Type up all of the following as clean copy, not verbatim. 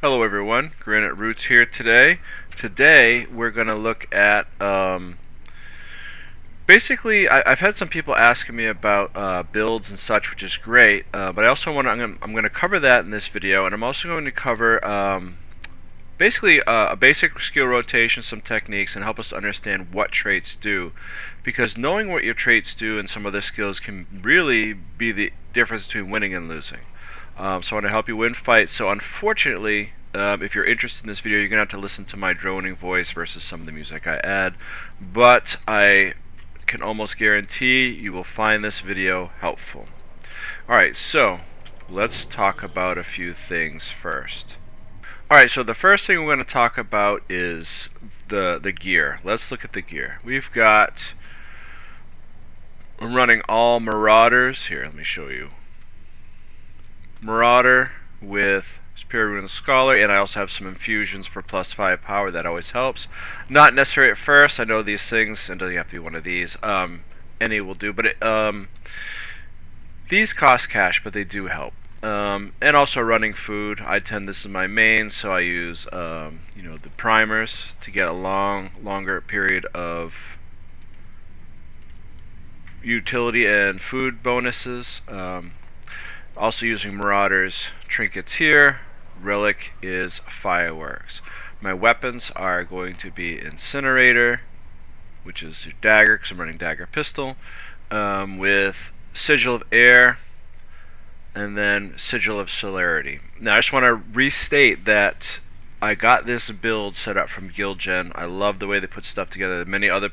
Hello everyone, Granite Roots here today. Today we're going to look at basically I've had some people asking me about builds and such, which is great. But I also want to I'm going to cover that in this video, and I'm also going to cover basically a basic skill rotation, some techniques, and help us understand what traits do. Because knowing what your traits do and some other skills can really be the difference between winning and losing. So I want to help you win fights. So unfortunately, if you're interested in this video, you're going to have to listen to my droning voice versus some of the music I add. But I can almost guarantee you will find this video helpful. Alright, so let's talk about a few things first. Alright, so the first thing we're going to talk about is the gear. Let's look at the gear. I'm running all Marauders. Here, let me show you. Marauder with Superior Rune Scholar, and I also have some infusions for +5 power. That always helps. Not necessary at first. I know these things, and doesn't have to be one of these. Any will do, but these cost cash, but they do help. And also running food. This is my main, so I use the primers to get a longer period of utility and food bonuses. Also using Marauders trinkets here. Relic is fireworks. My weapons are going to be Incinerator, which is your Dagger, because I'm running Dagger pistol, with Sigil of Air, and then Sigil of Celerity. Now I just want to restate that I got this build set up from Guild Gen. I love the way they put stuff together. There are many other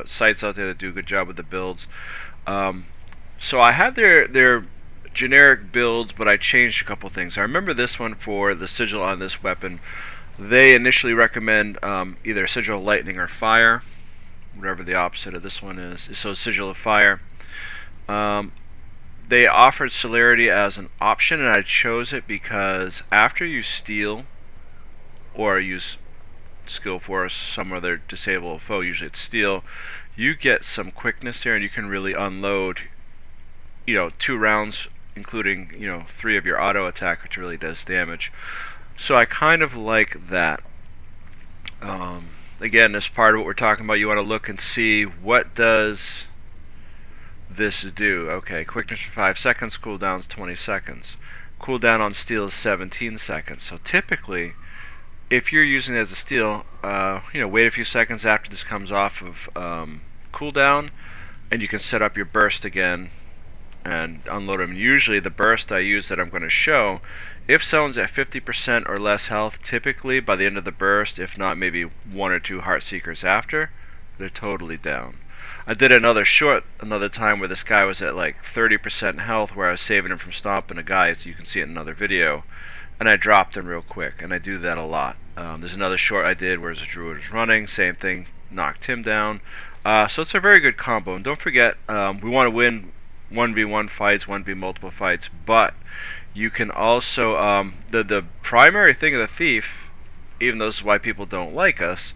sites out there that do a good job with the builds. So I have their generic builds, but I changed a couple things. I remember this one for the sigil on this weapon. They initially recommend either Sigil of Lightning or Fire, whatever the opposite of this one is. So Sigil of Fire. They offered Celerity as an option, and I chose it because after you steal or use skill force some other disable foe, usually it's steal, you get some quickness there, and you can really unload 2 rounds, including 3 of your auto attack, which really does damage. So I kind of like that. Again, as part of what we're talking about, you want to look and see what does this do. Okay, quickness for 5 seconds, cooldown's 20 seconds. Cooldown on steal is 17 seconds. So typically, if you're using it as a steal, wait a few seconds after this comes off of cooldown, and you can set up your burst again and unload them. Usually the burst I use that I'm going to show, if someone's at 50% or less health, typically by the end of the burst, if not maybe 1 or 2 Heartseekers after, they're totally down. I did another time where this guy was at like 30% health, where I was saving him from stomping a guy, so you can see it in another video, and I dropped him real quick, and I do that a lot. There's another short I did where a druid was running, same thing, knocked him down. So it's a very good combo, and don't forget, we want to win 1v1 fights, 1v multiple fights, but you can also, the primary thing of the Thief, even though this is why people don't like us,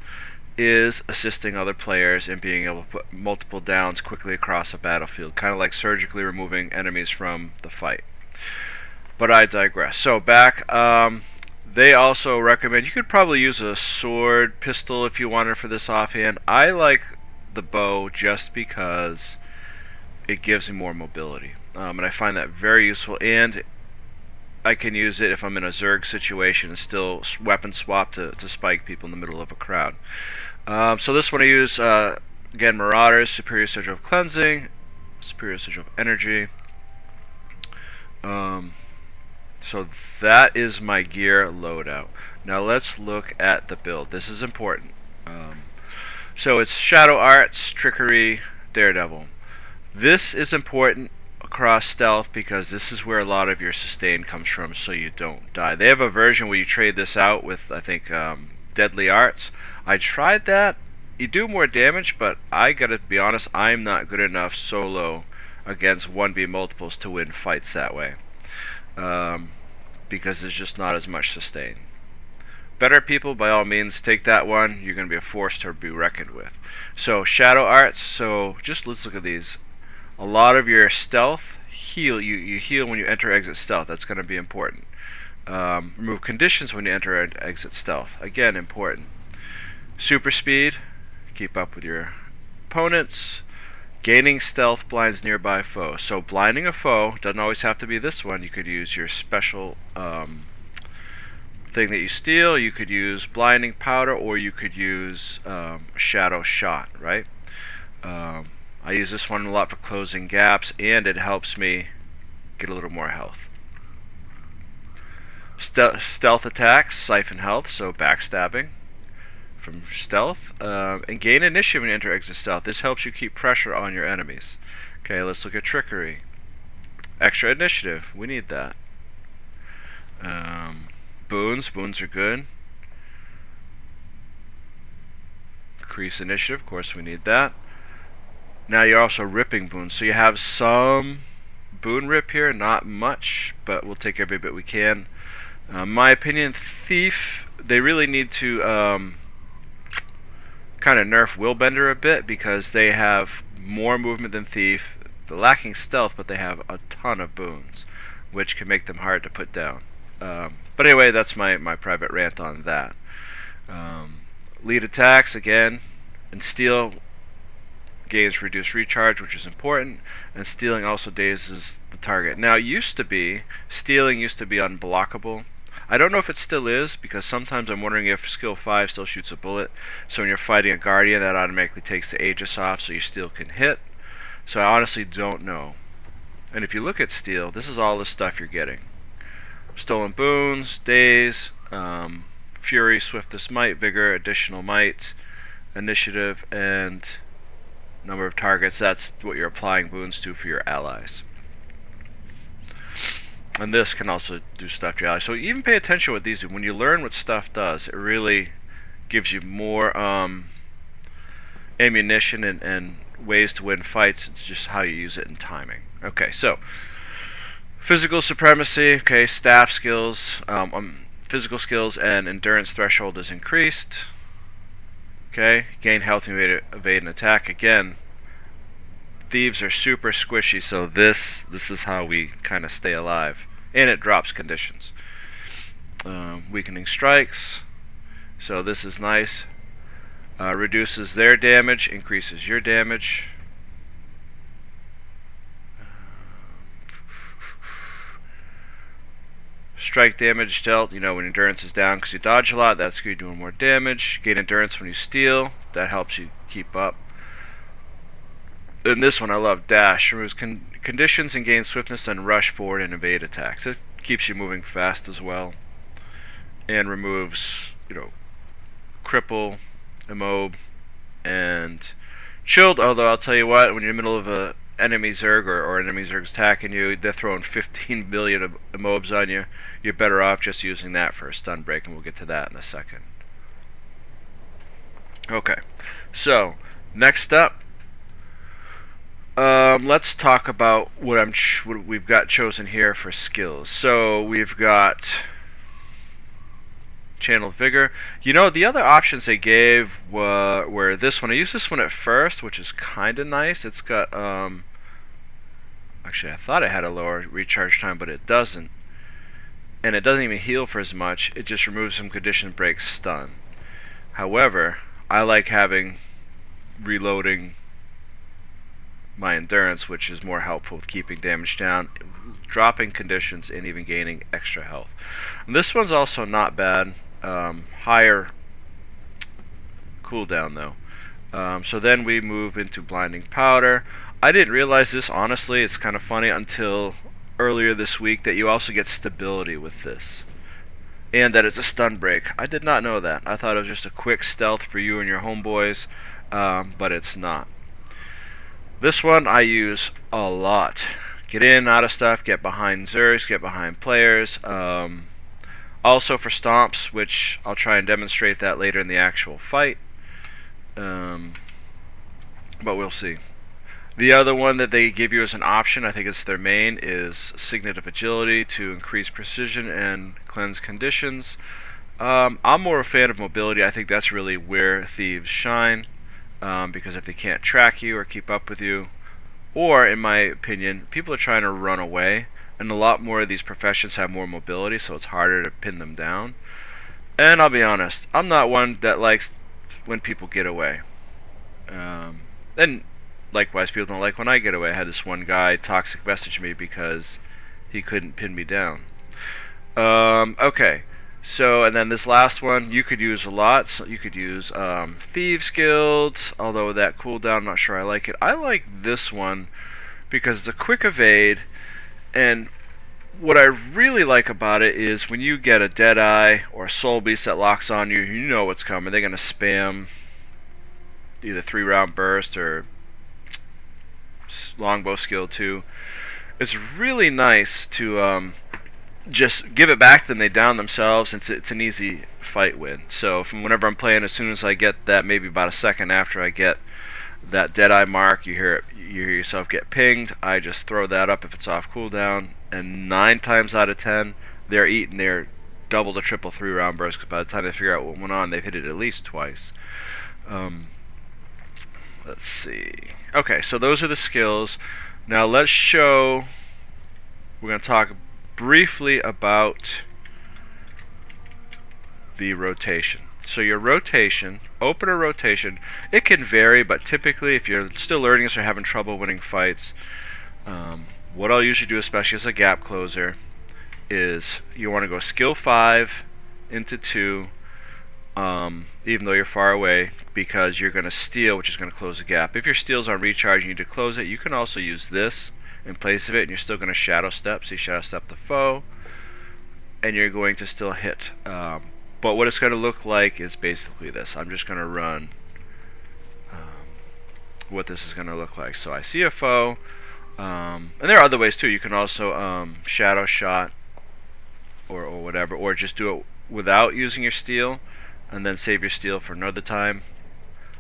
is assisting other players in being able to put multiple downs quickly across a battlefield, kind of like surgically removing enemies from the fight. But I digress. So back, they also recommend, you could probably use a sword, pistol if you wanted for this offhand. I like the bow just because it gives me more mobility, and I find that very useful, and I can use it if I'm in a Zerg situation and still weapon swap to spike people in the middle of a crowd. So this one I use, again, Marauders, Superior Sigil of Cleansing, Superior Sigil of Energy. So that is my gear loadout. Now let's look at the build. This is important. So it's Shadow Arts, Trickery, Daredevil. This is important across stealth because this is where a lot of your sustain comes from, so you don't die. They have a version where you trade this out with, I think, Deadly Arts. I tried that. You do more damage, but I gotta be honest, I'm not good enough solo against 1v multiples to win fights that way. Because there's just not as much sustain. Better people, by all means, take that one. You're going to be a force to be reckoned with. So, Shadow Arts. So, let's look at these. A lot of your stealth heal. You heal when you enter exit stealth. That's going to be important. Remove conditions when you enter and exit stealth. Again, important. Super speed, keep up with your opponents. Gaining stealth blinds nearby foe. So blinding a foe doesn't always have to be this one. You could use your special thing that you steal. You could use blinding powder, or you could use shadow shot, right? I use this one a lot for closing gaps, and it helps me get a little more health. Stealth attacks siphon health, so backstabbing from stealth, and gain initiative when you enter exit stealth. This helps you keep pressure on your enemies. Okay, let's look at trickery. Extra initiative, we need that. Boons are good. Increase initiative, of course we need that. Now you're also ripping boons, so you have some boon rip here, not much, but we'll take every bit we can. My opinion, thief, they really need to kind of nerf Willbender a bit, because they have more movement than thief. They're lacking stealth, but they have a ton of boons, which can make them hard to put down. But anyway, that's my private rant on that. Lead attacks, again, and steal gains reduced recharge, which is important, and stealing also dazes the target. Now, stealing used to be unblockable. I don't know if it still is, because sometimes I'm wondering if skill 5 still shoots a bullet. So when you're fighting a guardian, that automatically takes the Aegis off, so you still can hit. So I honestly don't know. And if you look at steal, this is all the stuff you're getting. Stolen boons, daze, fury, swiftest might, vigor, additional might, initiative, and number of targets. That's what you're applying boons to for your allies. And this can also do stuff to your allies. So even pay attention to what these do. When you learn what stuff does, it really gives you more ammunition and ways to win fights. It's just how you use it and timing. Okay, so physical supremacy. Okay, staff skills, physical skills, and endurance threshold is increased. Okay, gain health and evade an attack. Again, thieves are super squishy, so this is how we kind of stay alive. And it drops conditions. Weakening strikes, so this is nice. Reduces their damage, increases your damage. Strike damage dealt, when endurance is down because you dodge a lot, that's good, you're doing more damage. Gain endurance when you steal, that helps you keep up. And this one I love, dash. Removes conditions and gains swiftness and rush forward and evade attacks. It keeps you moving fast as well. And removes, cripple, immob, and chilled. Although I'll tell you what, when you're in the middle of a enemy Zerg or enemy Zerg's attacking you, they're throwing 15 billion immobs on you. You're better off just using that for a stun break, and we'll get to that in a second. Okay, so next up, let's talk about what we've got chosen here for skills. So we've got Channel Vigor. The other options they gave were this one. I used this one at first, which is kind of nice. It's got, actually I thought it had a lower recharge time, but it doesn't. And it doesn't even heal for as much. It just removes some condition breaks stun. However, I like having reloading my endurance, which is more helpful with keeping damage down, dropping conditions, and even gaining extra health. And this one's also not bad. Higher cooldown though. So then we move into blinding powder. I didn't realize this, honestly. It's kind of funny until earlier this week that you also get stability with this, and that it's a stun break. I did not know that. I thought it was just a quick stealth for you and your homeboys, but it's not. This one I use a lot. Get in, out of stuff, get behind Zergs, get behind players. Also for stomps, which I'll try and demonstrate that later in the actual fight. But we'll see. The other one that they give you as an option, I think it's their main, is Signet of Agility to increase precision and cleanse conditions. I'm more a fan of mobility. I think that's really where thieves shine, because if they can't track you or keep up with you, or in my opinion, people are trying to run away, and a lot more of these professions have more mobility, so it's harder to pin them down. And I'll be honest, I'm not one that likes when people get away. And likewise, people don't like when I get away. I had this one guy toxic message me because he couldn't pin me down. Okay. So, and then this last one, you could use a lot. So you could use Thieves Guild, although that cooldown, I'm not sure I like it. I like this one because it's a quick evade, and what I really like about it is when you get a Deadeye or a Soul Beast that locks on you, you know what's coming. They're going to spam either 3-round burst or longbow skill 2. It's really nice to just give it back to them. They down themselves. It's an easy fight win. So from whenever I'm playing, as soon as I get that, maybe about a second after I get that Deadeye mark, you hear yourself get pinged. I just throw that up if it's off cooldown, and 9 times out of 10, they're eating their double to triple 3-round burst, because by the time they figure out what went on, they've hit it at least twice. Let's see. Okay, so those are the skills. Now let's show. We're going to talk briefly about the rotation. So your rotation, opener rotation, it can vary, but typically if you're still learning this or having trouble winning fights, what I'll usually do, especially as a gap closer, is you want to go skill 5 into 2, even though you're far away, because you're going to steal, which is going to close the gap. If your steel's on recharge and you need to close it, you can also use this in place of it, and you're still going to shadow step. So you shadow step the foe, and you're going to still hit. But what it's going to look like is basically this. I'm just going to run what this is going to look like. So I see a foe, and there are other ways too. You can also shadow shot or whatever, or just do it without using your steel, and then save your steel for another time.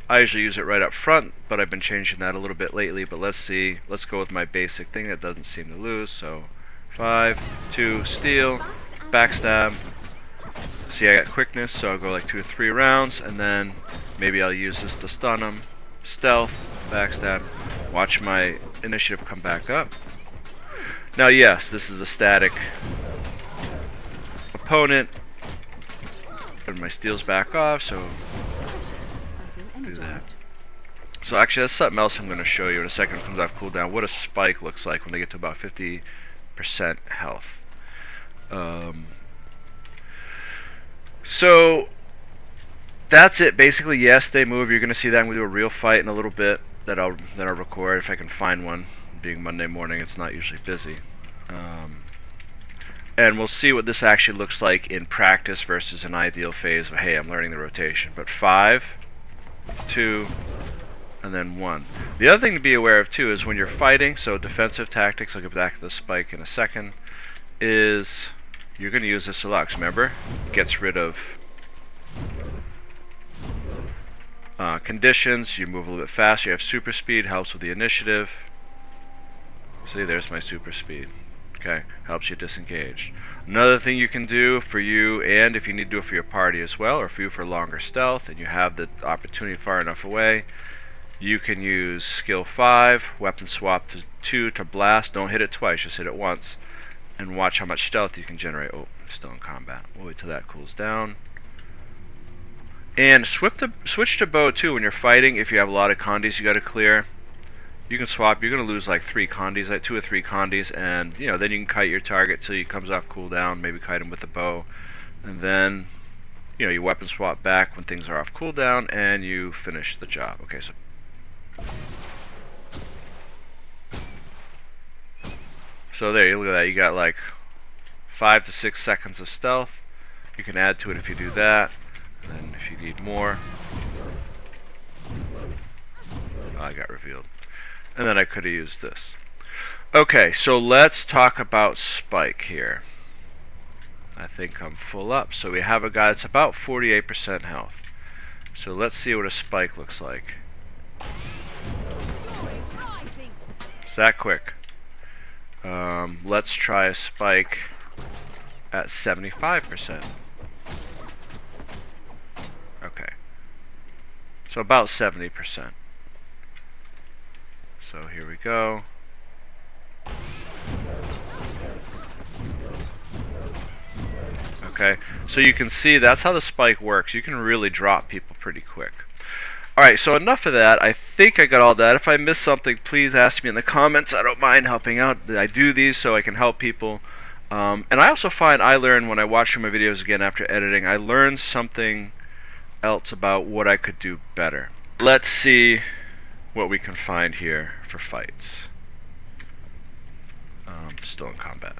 I usually use it right up front, but I've been changing that a little bit lately. But let's see. Let's go with my basic thing that doesn't seem to lose. So 5, 2, steal, backstab. See, I got quickness, so I'll go like 2 or 3 rounds, and then maybe I'll use this to stun him. Stealth, backstab. Watch my initiative come back up. Now, yes, this is a static opponent, but my steel's back off, so do that. So actually, that's something else I'm going to show you in a second when it comes off cooldown, what a spike looks like when they get to about 50% health. So that's it basically. Yes, they move. You're going to see that. I'm going to do a real fight in a little bit that I'll record if I can find one. Being Monday morning, it's not usually busy. And we'll see what this actually looks like in practice versus an ideal phase of, hey, I'm learning the rotation. But 5, 2, and then 1. The other thing to be aware of too is when you're fighting, so defensive tactics, I'll get back to the spike in a second, is you're going to use this a lot. Remember, gets rid of conditions, you move a little bit faster, you have super speed, helps with the initiative. See, there's my super speed. Okay, helps you disengage. Another thing you can do for you, and if you need to do it for your party as well, or for you for longer stealth, and you have the opportunity far enough away, you can use skill 5, weapon swap to 2 to blast. Don't hit it twice, just hit it once. And watch how much stealth you can generate. Oh, I'm still in combat. We'll wait till that cools down. And switch to bow too when you're fighting. If you have a lot of condis you got to clear, you can swap. You're going to lose like 3 condis, like 2 or 3 condis, and then you can kite your target till he comes off cooldown. Maybe kite him with the bow, and then you weapon swap back when things are off cooldown, and you finish the job. Okay, so there, you look at that. You got like 5 to 6 seconds of stealth. You can add to it if you do that, and then if you need more. Oh, I got revealed. And then I could have used this. Okay, so let's talk about spike here. I think I'm full up. So we have a guy that's about 48% health. So let's see what a spike looks like. It's that quick. Let's try a spike at 75%. Okay. So about 70%. So here we go. Okay, so you can see that's how the spike works. You can really drop people pretty quick. Alright, so enough of that. I think I got all that. If I missed something, please ask me in the comments. I don't mind helping out. I do these so I can help people. And I also find I learn when I watch my videos again after editing, I learn something else about what I could do better. Let's see what we can find here for fights. Still in combat.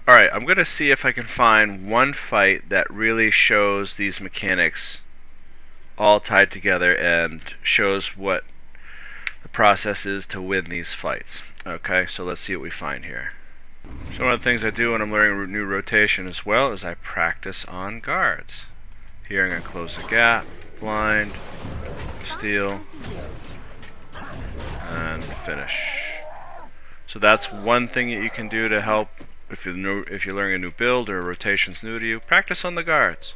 Alright, I'm going to see if I can find one fight that really shows these mechanics all tied together and shows what the process is to win these fights. Okay, so let's see what we find here. So one of the things I do when I'm learning a new rotation as well is I practice on guards. Here I'm going to close the gap, blind, steal, and finish. So that's one thing that you can do to help if you're learning a new build or a rotation's new to you. Practice on the guards.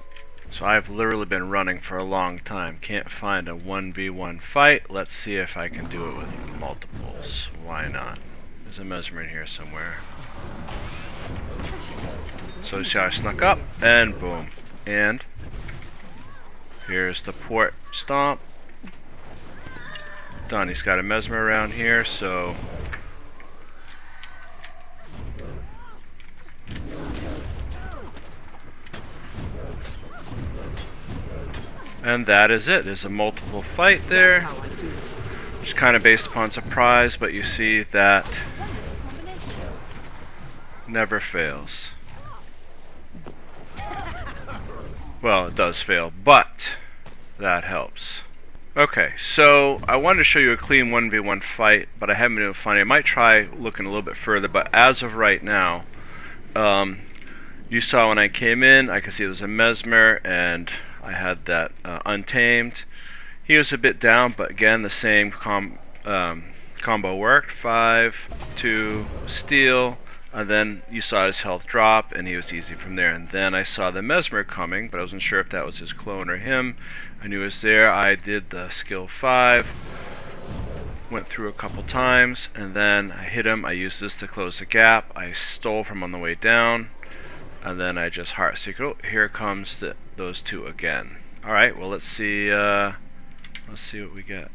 So I've literally been running for a long time. Can't find a 1v1 fight. Let's see if I can do it with multiples. Why not? There's a mesmer in here somewhere. So see how I snuck up, and boom. And here's the port stomp. Done. He's got a mesmer around here, so and that is it. There's a multiple fight there. It's kind of based upon surprise, but you see that never fails. Well, it does fail, but that helps. Okay, so I wanted to show you a clean 1v1 fight, but I haven't been able to find it. I might try looking a little bit further, but as of right now, you saw when I came in, I could see there was a mesmer, and I had that untamed. He was a bit down, but again, the same combo worked. 5, 2, steal, and then you saw his health drop, and he was easy from there. And then I saw the mesmer coming, but I wasn't sure if that was his clone or him. I knew it was there. I did the skill 5, went through a couple times, and then I hit him. I used this to close the gap. I stole from on the way down, and then I just heart seeker. Oh, here comes those two again. All right, well let's see what we get.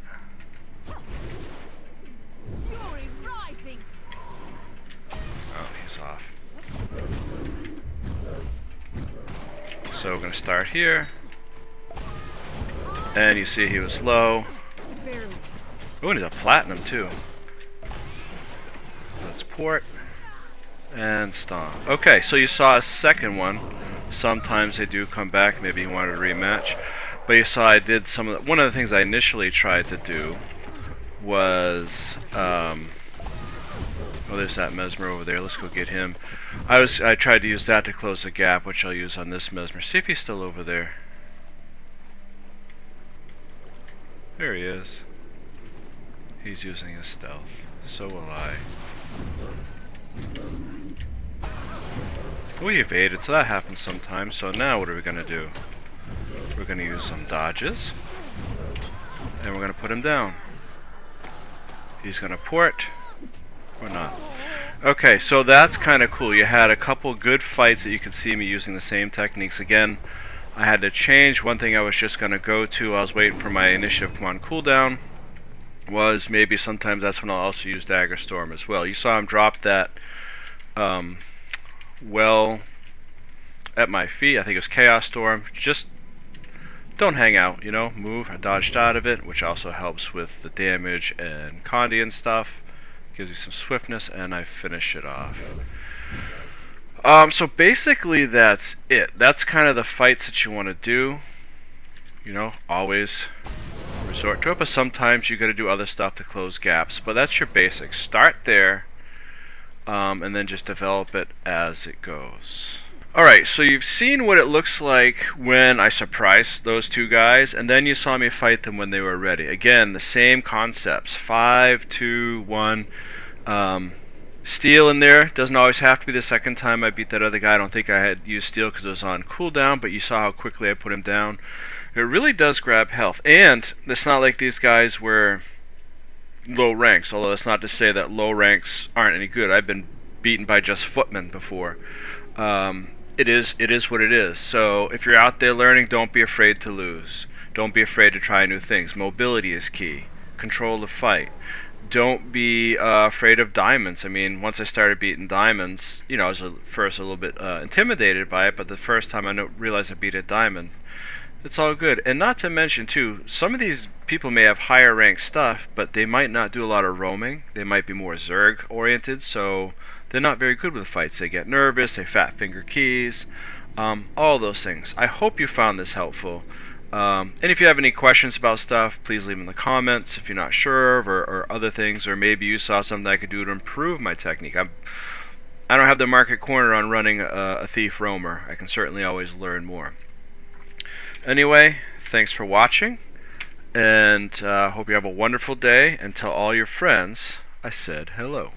Oh, he's off. So we're gonna start here, and you see he was low. Oh, and he's a platinum too. Let's port and stomp. Okay, so you saw a second one. Sometimes they do come back. Maybe you wanted a rematch, but you saw I did some of the, one of the things I initially tried to do was oh, there's that mesmer over there. Let's go get him. I tried to use that to close the gap, which I'll use on this mesmer. See if he's still over there. There he is. He's using his stealth. So will I. We evaded, so that happens sometimes. So now what are we going to do? We're going to use some dodges, and we're going to put him down. He's going to port, or not. Okay, so that's kind of cool. You had a couple good fights that you could see me using the same techniques. Again, I had to change. One thing I was just going to go to, I was waiting for my initiative come on cooldown, was maybe sometimes that's when I'll also use Dagger Storm as well. You saw him drop that well at my feet. I think it was Chaos Storm. Just don't hang out, you know, move. I dodged out of it, which also helps with the damage and Condi and stuff. Gives you some swiftness, and I finish it off. So basically that's it. That's kind of the fights that you want to do. You know, always resort to it, but sometimes you got to do other stuff to close gaps. But that's your basics. Start there, and then just develop it as it goes. Alright, so you've seen what it looks like when I surprised those two guys, and then you saw me fight them when they were ready. Again, the same concepts. 5, 2, 1. Steel in there. Doesn't always have to be the second time I beat that other guy. I don't think I had used steel because it was on cooldown, but you saw how quickly I put him down. It really does grab health. And it's not like these guys were low ranks, although that's not to say that low ranks aren't any good. I've been beaten by just footmen before. It is what it is. So if you're out there learning, don't be afraid to lose. Don't be afraid to try new things. Mobility is key. Control the fight. Don't be afraid of diamonds. I mean, once I started beating diamonds, you know, I was first a little bit intimidated by it, but the first time I realized I beat a diamond, it's all good. And not to mention, too, some of these people may have higher ranked stuff, but they might not do a lot of roaming. They might be more Zerg oriented, so they're not very good with fights. They get nervous, they fat finger keys, all those things. I hope you found this helpful. And if you have any questions about stuff, please leave them in the comments if you're not sure or other things, or maybe you saw something I could do to improve my technique. I don't have the market corner on running a thief roamer. I can certainly always learn more. Anyway, thanks for watching, and hope you have a wonderful day, and tell all your friends I said hello.